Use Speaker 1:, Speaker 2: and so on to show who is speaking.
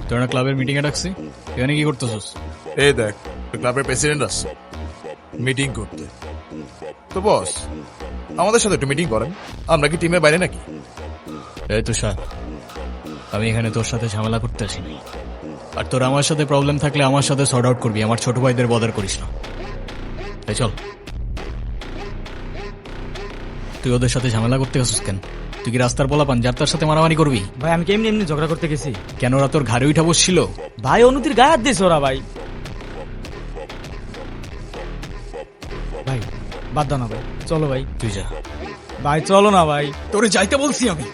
Speaker 1: তোর না ক্লাবের মিটিং এ ডাকছি, এখানে কি করতেছস?
Speaker 2: এই দেখ, ক্লাবের প্রেসিডেন্ট আসছে মিটিং করতে। তো বস, আমাদের সাথে একটু মিটিং করেন। আমরা কি টিমের বাইরে নাকি?
Speaker 1: এই তুষার, আমি এখানে তোর সাথে ঝামেলা করতে আসিনি। আর তোর আমার সাথে প্রবলেম থাকলে আমার সাথে সর্ট আউট করবি, আমার ছোট ভাইদের বদার করিস না। এই চল। তুই ওদের সাথে ঝামেলা করতে গেছিস কেন? তুই কি রাস্তার বলা পান যার তার সাথে মারামারি করবি?
Speaker 3: ভাই আমি কেমনি এমনি ঝগড়া করতে গেছি?
Speaker 1: কেন ওরা তোর ঘাড়ে উঠা বসছিল?
Speaker 3: ভাই অনুতির গায়ে হাত দিয়েছে ওরা। ভাই ভাই বাদ দাও না ভাই, চলো ভাই।
Speaker 1: তুই যা।
Speaker 3: ভাই চলো না ভাই।
Speaker 1: তোরে যাইতে বলছি আমি।